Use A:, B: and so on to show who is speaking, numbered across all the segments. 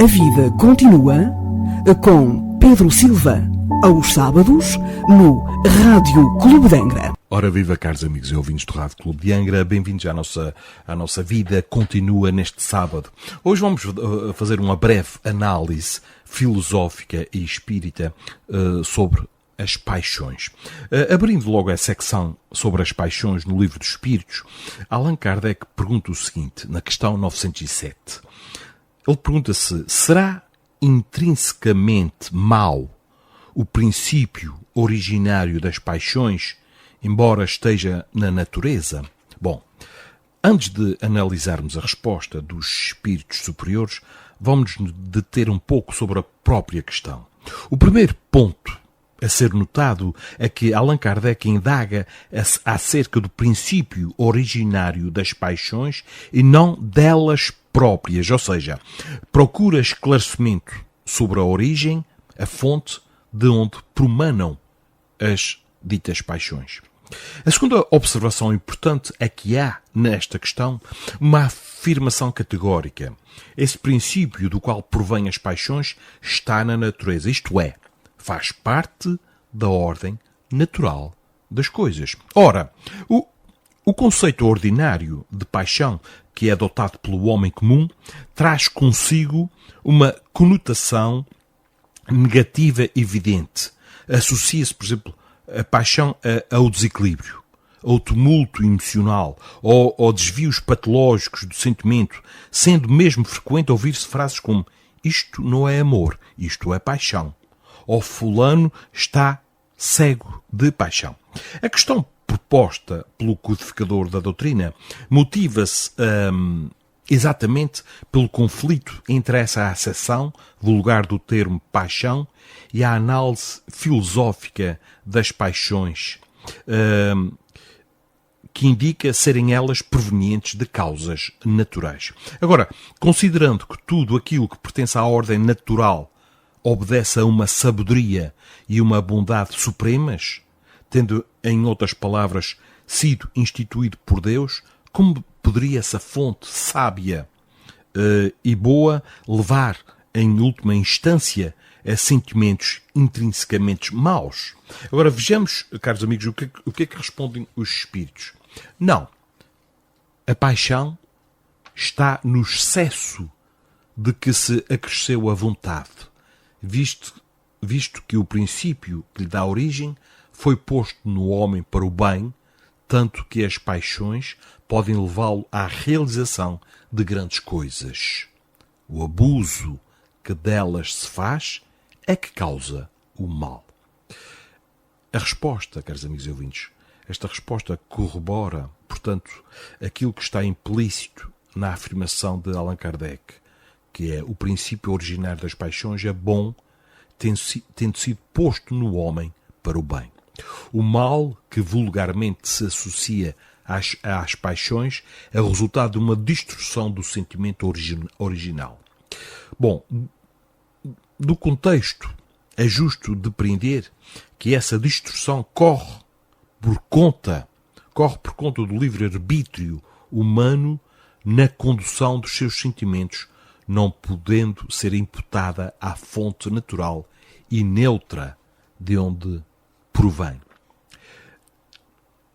A: A vida continua com Pedro Silva, aos sábados, no Rádio Clube de Angra.
B: Ora viva, caros amigos e ouvintes do Rádio Clube de Angra, bem-vindos à nossa vida continua neste sábado. Hoje vamos fazer uma breve análise filosófica e espírita sobre as paixões. Abrindo logo a secção sobre as paixões no Livro dos Espíritos, Allan Kardec pergunta o seguinte, na questão 907. Ele pergunta-se, será intrinsecamente mau o princípio originário das paixões, embora esteja na natureza? Bom, antes de analisarmos a resposta dos espíritos superiores, vamos nos deter um pouco sobre a própria questão. O primeiro ponto a ser notado é que Allan Kardec indaga acerca do princípio originário das paixões e não delas próprias, ou seja, procura esclarecimento sobre a origem, a fonte de onde promanam as ditas paixões. A segunda observação importante é que há, nesta questão, uma afirmação categórica. Esse princípio do qual provém as paixões está na natureza, isto é, faz parte da ordem natural das coisas. Ora, o conceito ordinário de paixão, que é adotado pelo homem comum, traz consigo uma conotação negativa evidente. Associa-se, por exemplo, a paixão ao desequilíbrio, ao tumulto emocional, ou a desvios patológicos do sentimento, sendo mesmo frequente ouvir-se frases como isto não é amor, isto é paixão, ou fulano está cego de paixão. A questão proposta pelo codificador da doutrina motiva-se exatamente pelo conflito entre essa acessão vulgar do termo paixão e a análise filosófica das paixões, que indica serem elas provenientes de causas naturais. Agora, considerando que tudo aquilo que pertence à ordem natural obedece a uma sabedoria e uma bondade supremas, tendo, em outras palavras, sido instituído por Deus, como poderia essa fonte sábia e boa levar, em última instância, a sentimentos intrinsecamente maus? Agora vejamos, caros amigos, o que é que respondem os espíritos. Não. A paixão está no excesso de que se acresceu a vontade, visto que o princípio que lhe dá origem foi posto no homem para o bem, tanto que as paixões podem levá-lo à realização de grandes coisas. O abuso que delas se faz é que causa o mal. A resposta, caros amigos e ouvintes, esta resposta corrobora, portanto, aquilo que está implícito na afirmação de Allan Kardec, que é o princípio originário das paixões é bom, tendo sido posto no homem para o bem. O mal que vulgarmente se associa às paixões é o resultado de uma distorção do sentimento original. Bom, do contexto é justo depreender que essa distorção corre por conta do livre-arbítrio humano na condução dos seus sentimentos, não podendo ser imputada à fonte natural e neutra de onde provém.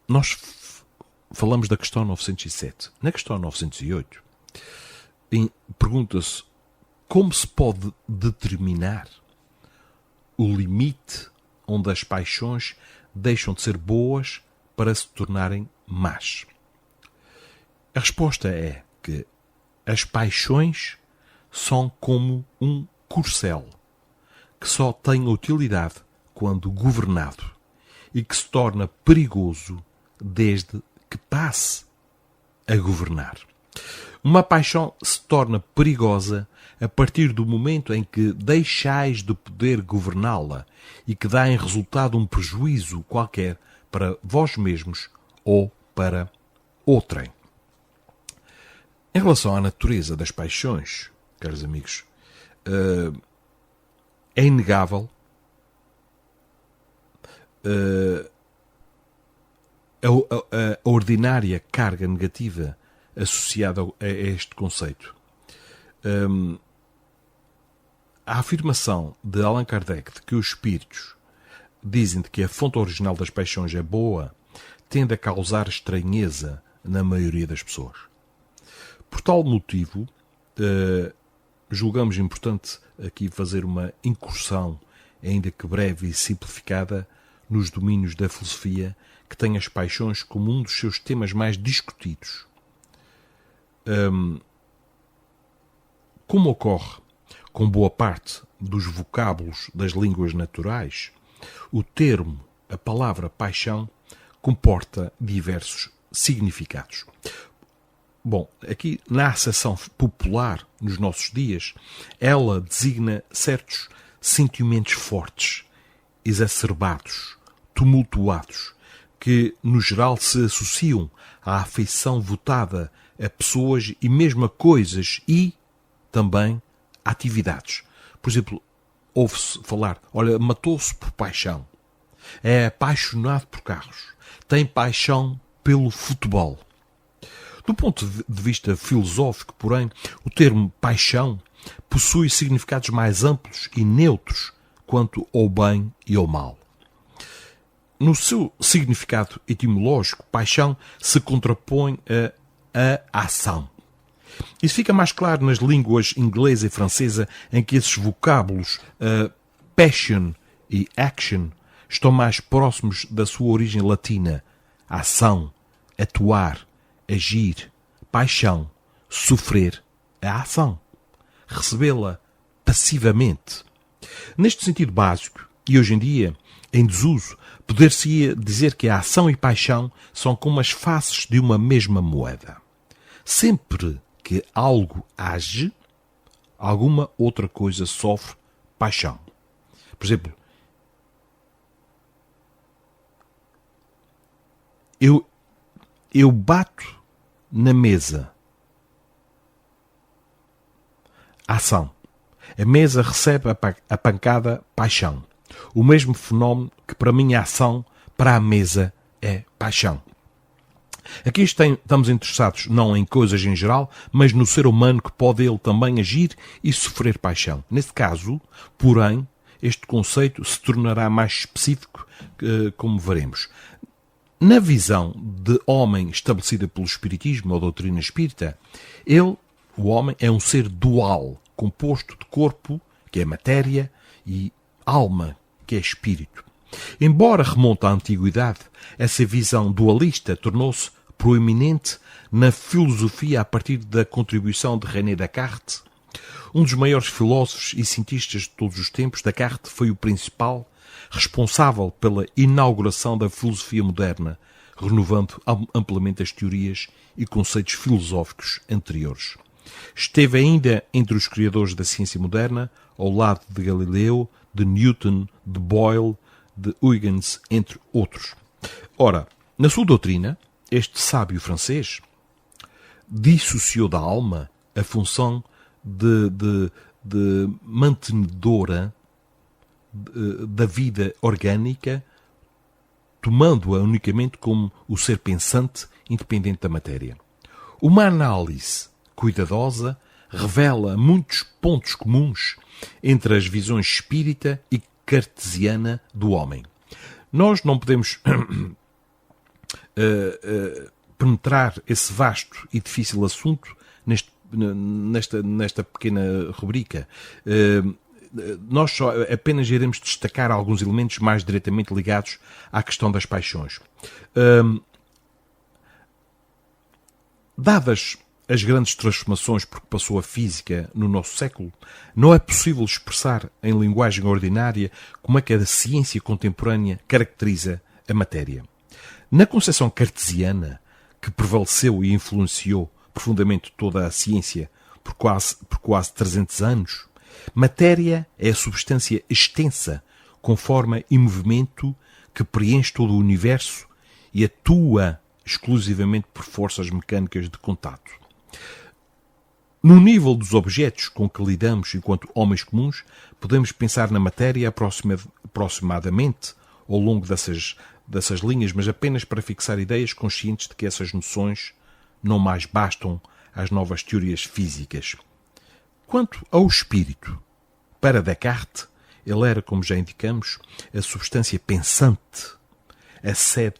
B: Nós falamos da questão 907. Na questão 908, pergunta-se como se pode determinar o limite onde as paixões deixam de ser boas para se tornarem más. A resposta é que as paixões são como um corcel, que só tem utilidade quando governado e que se torna perigoso desde que passe a governar. Uma paixão se torna perigosa a partir do momento em que deixais de poder governá-la e que dá em resultado um prejuízo qualquer para vós mesmos ou para outrem. Em relação à natureza das paixões, caros amigos, é inegável a ordinária carga negativa associada a este conceito. A afirmação de Allan Kardec de que os espíritos dizem de que a fonte original das paixões é boa tende a causar estranheza na maioria das pessoas. Por tal motivo, julgamos importante aqui fazer uma incursão, ainda que breve e simplificada, nos domínios da filosofia que tem as paixões como um dos seus temas mais discutidos. Como ocorre com boa parte dos vocábulos das línguas naturais, o termo, a palavra paixão, comporta diversos significados. Bom, aqui na acessão popular, nos nossos dias, ela designa certos sentimentos fortes, exacerbados, tumultuados, que, no geral, se associam à afeição votada a pessoas e mesmo a coisas e também a atividades. Por exemplo, ouve-se falar, olha, matou-se por paixão, é apaixonado por carros, tem paixão pelo futebol. Do ponto de vista filosófico, porém, o termo paixão possui significados mais amplos e neutros quanto ao bem e ao mal. No seu significado etimológico, paixão se contrapõe a ação. Isso fica mais claro nas línguas inglesa e francesa, em que esses vocábulos passion e action estão mais próximos da sua origem latina. Ação, atuar, agir, paixão, sofrer a ação, recebê-la passivamente. Neste sentido básico, e hoje em dia em desuso, poder-se-ia dizer que a ação e paixão são como as faces de uma mesma moeda. Sempre que algo age, alguma outra coisa sofre paixão. Por exemplo, eu bato na mesa. Ação. A mesa recebe a pancada paixão. O mesmo fenómeno que para mim é ação, para a mesa é paixão. Aqui estamos interessados não em coisas em geral, mas no ser humano que pode ele também agir e sofrer paixão. Nesse caso, porém, este conceito se tornará mais específico, como veremos. Na visão de homem estabelecida pelo Espiritismo ou doutrina espírita, o homem, é um ser dual, composto de corpo, que é matéria, e alma, que é espírito. Embora remonte à antiguidade, essa visão dualista tornou-se proeminente na filosofia a partir da contribuição de René Descartes. Um dos maiores filósofos e cientistas de todos os tempos, Descartes foi o principal responsável pela inauguração da filosofia moderna, renovando amplamente as teorias e conceitos filosóficos anteriores. Esteve ainda entre os criadores da ciência moderna, ao lado de Galileu, de Newton, de Boyle, de Huygens, entre outros. Ora, na sua doutrina, este sábio francês dissociou da alma a função de mantenedora da vida orgânica, tomando-a unicamente como o ser pensante, independente da matéria. Uma análise cuidadosa revela muitos pontos comuns entre as visões espírita e cartesiana do homem. Nós não podemos penetrar esse vasto e difícil assunto nesta pequena rubrica. Nós só apenas iremos destacar alguns elementos mais diretamente ligados à questão das paixões. Dadas as grandes transformações por que passou a física no nosso século, não é possível expressar em linguagem ordinária como é que a ciência contemporânea caracteriza a matéria. Na concepção cartesiana, que prevaleceu e influenciou profundamente toda a ciência por quase 300 anos, matéria é a substância extensa, com forma e movimento que preenche todo o universo e atua exclusivamente por forças mecânicas de contato. No nível dos objetos com que lidamos enquanto homens comuns, podemos pensar na matéria aproximadamente ao longo dessas linhas, mas apenas para fixar ideias, conscientes de que essas noções não mais bastam às novas teorias físicas. Quanto ao espírito, Para Descartes, ele era, como já indicamos, a substância pensante, a sede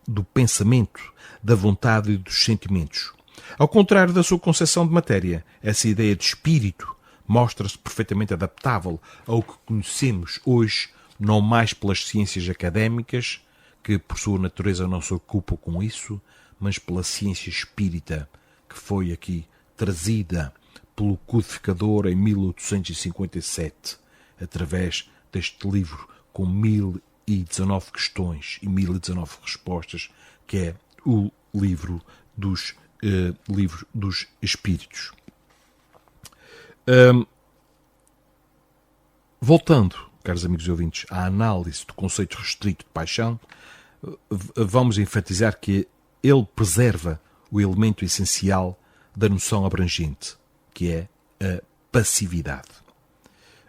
B: do pensamento, da vontade e dos sentimentos. Ao contrário da sua concepção de matéria, essa ideia de espírito mostra-se perfeitamente adaptável ao que conhecemos hoje, não mais pelas ciências académicas, que por sua natureza não se ocupam com isso, mas pela ciência espírita, que foi aqui trazida pelo codificador em 1857, através deste livro com 1019 questões e 1019 respostas, que é o livro dos Espíritos. Voltando, caros amigos e ouvintes, à análise do conceito restrito de paixão, vamos enfatizar que ele preserva o elemento essencial da noção abrangente, que é a passividade.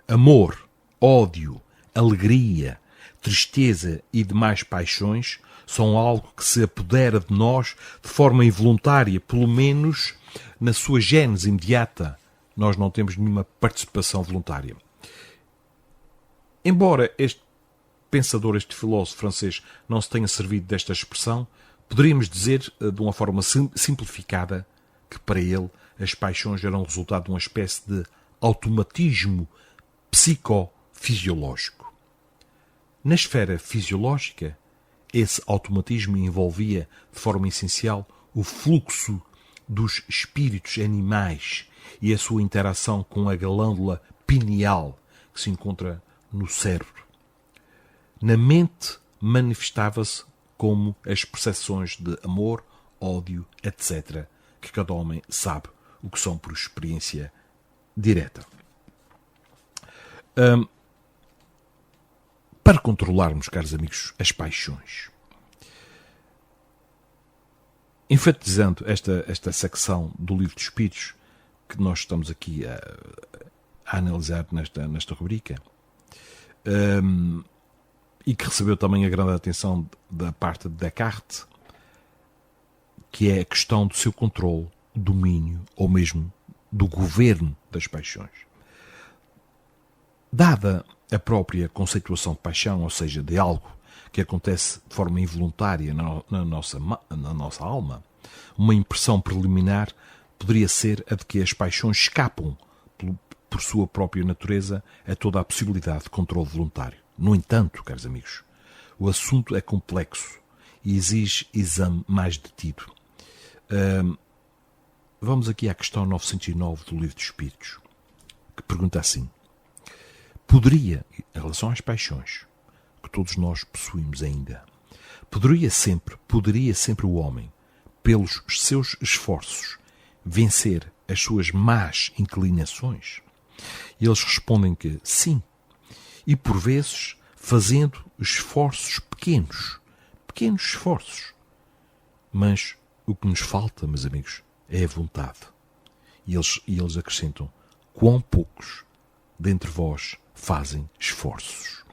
B: Amor, ódio, alegria, tristeza e demais paixões são algo que se apodera de nós de forma involuntária, pelo menos na sua gênese imediata. Nós não temos nenhuma participação voluntária. Embora este pensador, este filósofo francês, não se tenha servido desta expressão, poderíamos dizer, de uma forma simplificada, que para ele as paixões eram resultado de uma espécie de automatismo psicofisiológico. Na esfera fisiológica, esse automatismo envolvia de forma essencial o fluxo dos espíritos animais e a sua interação com a glândula pineal que se encontra no cérebro. Na mente manifestava-se como as percepções de amor, ódio, etc., que cada homem sabe o que são por experiência direta. Para controlarmos, caros amigos, as paixões, enfatizando esta secção do Livro dos Espíritos que nós estamos aqui a analisar nesta rubrica, e que recebeu também a grande atenção da parte de Descartes, que é a questão do seu controle, domínio ou mesmo do governo das paixões. Dada a própria conceituação de paixão, ou seja, de algo que acontece de forma involuntária na nossa alma, uma impressão preliminar poderia ser a de que as paixões escapam, por sua própria natureza, a toda a possibilidade de controle voluntário. No entanto, caros amigos, o assunto é complexo e exige exame mais detido. Vamos aqui à questão 909 do Livro dos Espíritos, que pergunta assim: poderia, em relação às paixões que todos nós possuímos ainda, poderia sempre o homem, pelos seus esforços, vencer as suas más inclinações? E eles respondem que sim, e por vezes fazendo esforços pequenos esforços. Mas o que nos falta, meus amigos, é a vontade. E eles acrescentam: quão poucos dentre vós fazem esforços.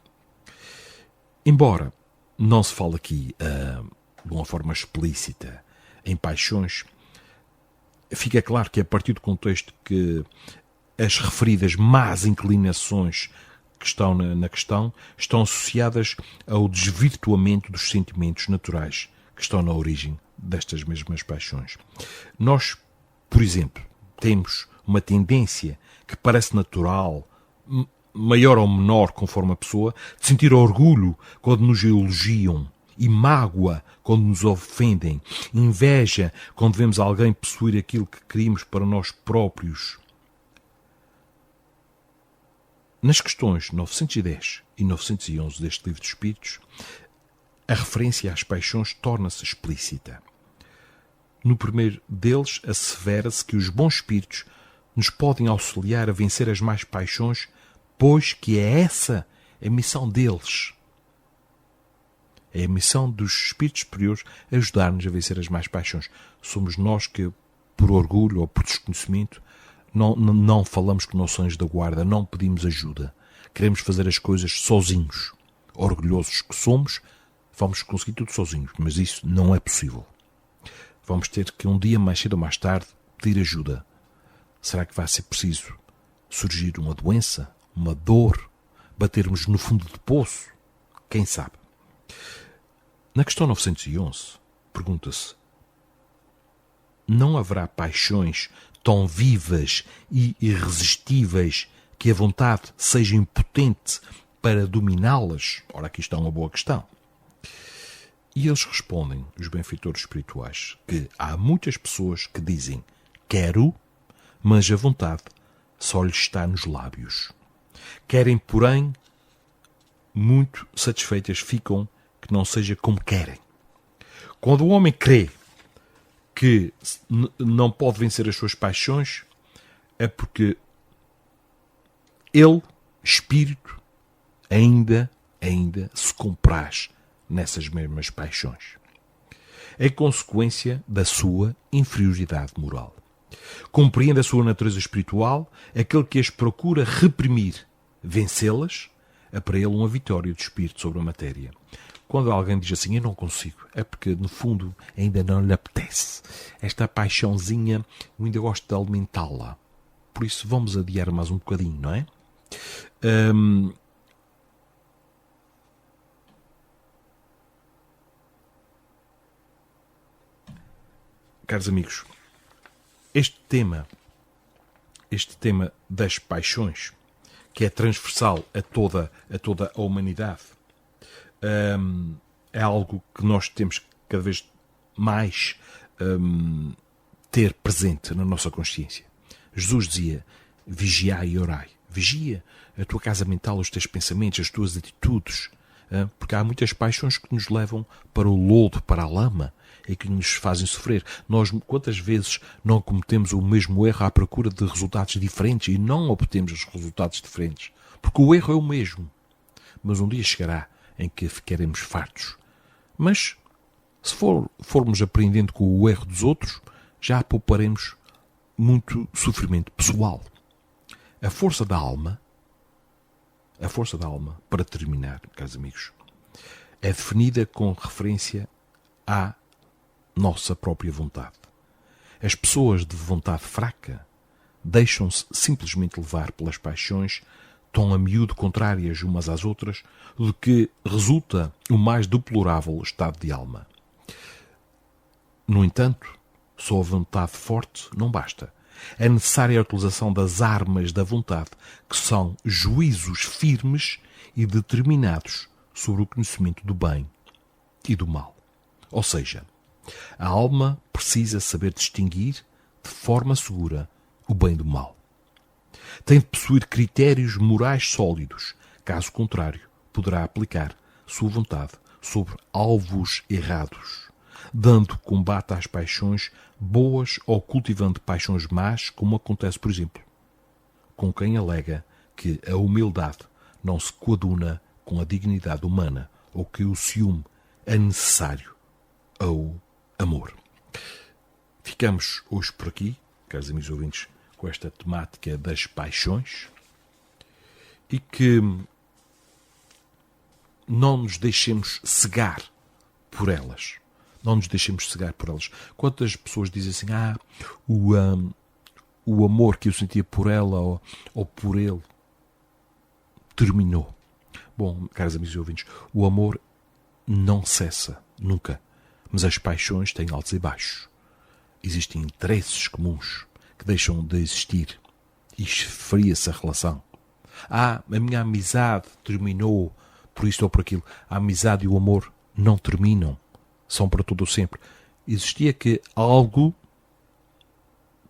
B: Embora não se fale aqui de uma forma explícita em paixões, fica claro que a partir do contexto que as referidas más inclinações que estão na questão estão associadas ao desvirtuamento dos sentimentos naturais que estão na origem destas mesmas paixões. Nós, por exemplo, temos uma tendência que parece natural, maior ou menor conforme a pessoa, de sentir orgulho quando nos elogiam e mágoa quando nos ofendem, inveja quando vemos alguém possuir aquilo que queríamos para nós próprios. Nas questões 910 e 911 deste Livro dos Espíritos, a referência às paixões torna-se explícita. No primeiro deles, assevera-se que os bons espíritos nos podem auxiliar a vencer as más paixões, pois que é essa a missão deles. É a missão dos espíritos superiores ajudar-nos a vencer as más paixões. Somos nós que, por orgulho ou por desconhecimento, não falamos com nossos anjos da guarda, não pedimos ajuda. Queremos fazer as coisas sozinhos. Orgulhosos que somos, vamos conseguir tudo sozinhos, mas isso não é possível. Vamos ter que um dia, mais cedo ou mais tarde, pedir ajuda. Será que vai ser preciso surgir uma doença, uma dor, batermos no fundo do poço, quem sabe? Na questão 911, pergunta-se: não haverá paixões tão vivas e irresistíveis que a vontade seja impotente para dominá-las? Ora, aqui está uma boa questão. E eles respondem, os benfeitores espirituais, que há muitas pessoas que dizem quero, mas a vontade só lhes está nos lábios. Querem, porém, muito satisfeitas ficam que não seja como querem. Quando o homem crê que não pode vencer as suas paixões, é porque ele, espírito, ainda se compraz nessas mesmas paixões. É consequência da sua inferioridade moral. Compreende a sua natureza espiritual, aquele que as procura reprimir, vencê-las, é para ele uma vitória do espírito sobre a matéria. Quando alguém diz assim, eu não consigo, é porque no fundo ainda não lhe apetece. Esta paixãozinha, eu ainda gosto de alimentá-la. Por isso vamos adiar mais um bocadinho, não é? Caros amigos, este tema das paixões, que é transversal a toda a humanidade, é algo que nós temos cada vez mais ter presente na nossa consciência. Jesus dizia, vigiai e orai. Vigia a tua casa mental, os teus pensamentos, as tuas atitudes, porque há muitas paixões que nos levam para o lodo, para a lama, e que nos fazem sofrer. Nós, quantas vezes não cometemos o mesmo erro à procura de resultados diferentes e não obtemos os resultados diferentes? Porque o erro é o mesmo. Mas um dia chegará em que ficaremos fartos. Mas, se formos aprendendo com o erro dos outros, já pouparemos muito sofrimento pessoal. A força da alma, para terminar, caros amigos, é definida com referência à nossa própria vontade. As pessoas de vontade fraca deixam-se simplesmente levar pelas paixões tão a miúdo contrárias umas às outras, do que resulta o mais deplorável estado de alma. No entanto, só a vontade forte não basta. É necessária a utilização das armas da vontade, que são juízos firmes e determinados sobre o conhecimento do bem e do mal. Ou seja, a alma precisa saber distinguir de forma segura o bem do mal. Tem de possuir critérios morais sólidos, caso contrário, poderá aplicar sua vontade sobre alvos errados, dando combate às paixões boas ou cultivando paixões más, como acontece, por exemplo, com quem alega que a humildade não se coaduna com a dignidade humana ou que o ciúme é necessário ao amor. Ficamos hoje por aqui, caros amigos ouvintes, com esta temática das paixões e que não nos deixemos cegar por elas. Não nos deixemos cegar por elas. Quantas pessoas dizem assim, o amor que eu sentia por ela ou por ele terminou. Bom, caros amigos e ouvintes, o amor não cessa, nunca. Mas as paixões têm altos e baixos. Existem interesses comuns que deixam de existir e esfria-se a relação. A minha amizade terminou por isto ou por aquilo. A amizade e o amor não terminam. São para todo o sempre. Existia que algo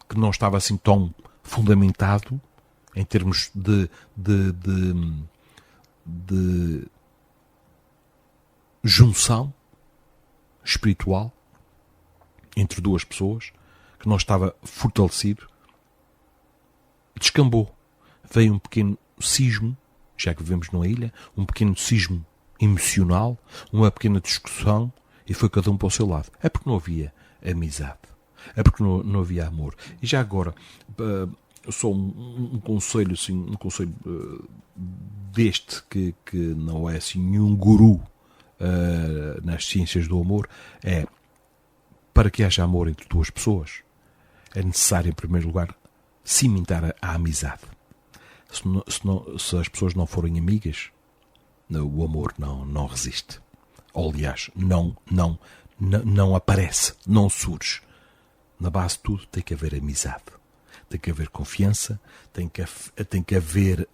B: que não estava assim tão fundamentado em termos de junção espiritual entre duas pessoas, que não estava fortalecido, descambou. Veio um pequeno cismo, já que vivemos numa ilha, um pequeno cismo emocional, uma pequena discussão, e foi cada um para o seu lado. É porque não havia amizade. É porque não havia amor. E já agora, só um conselho, assim, um conselho deste, que não é assim nenhum guru nas ciências do amor, é: para que haja amor entre duas pessoas, é necessário, em primeiro lugar, cimentar a amizade. Se as pessoas não forem amigas, o amor não resiste. Ou, aliás, não aparece, não surge. Na base de tudo tem que haver amizade, tem que haver confiança, tem que haver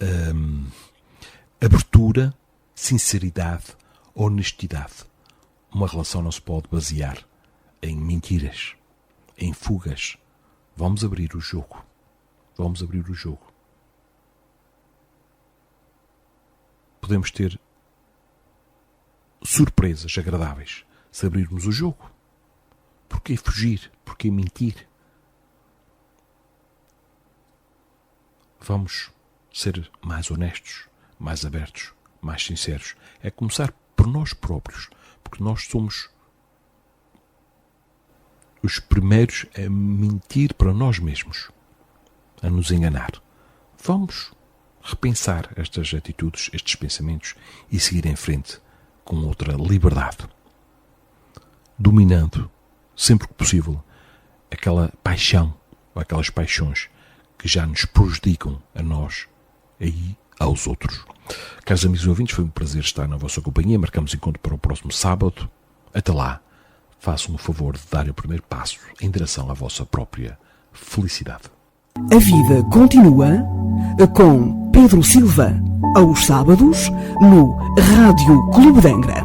B: abertura, sinceridade, honestidade. Uma relação não se pode basear em mentiras, em fugas. Vamos abrir o jogo. Vamos abrir o jogo. Podemos ter surpresas agradáveis se abrirmos o jogo. Porquê fugir? Porquê mentir? Vamos ser mais honestos, mais abertos, mais sinceros. É começar por nós próprios, porque nós somos os primeiros a mentir para nós mesmos, a nos enganar. Vamos repensar estas atitudes, estes pensamentos e seguir em frente com outra liberdade, dominando, sempre que possível, aquela paixão ou aquelas paixões que já nos prejudicam a nós e aos outros. Caros amigos e ouvintes, foi um prazer estar na vossa companhia. Marcamos encontro para o próximo sábado. Até lá, façam-me o favor de dar o primeiro passo em direção à vossa própria felicidade.
A: A vida continua com Pedro Silva, aos sábados, no Rádio Clube de Angra.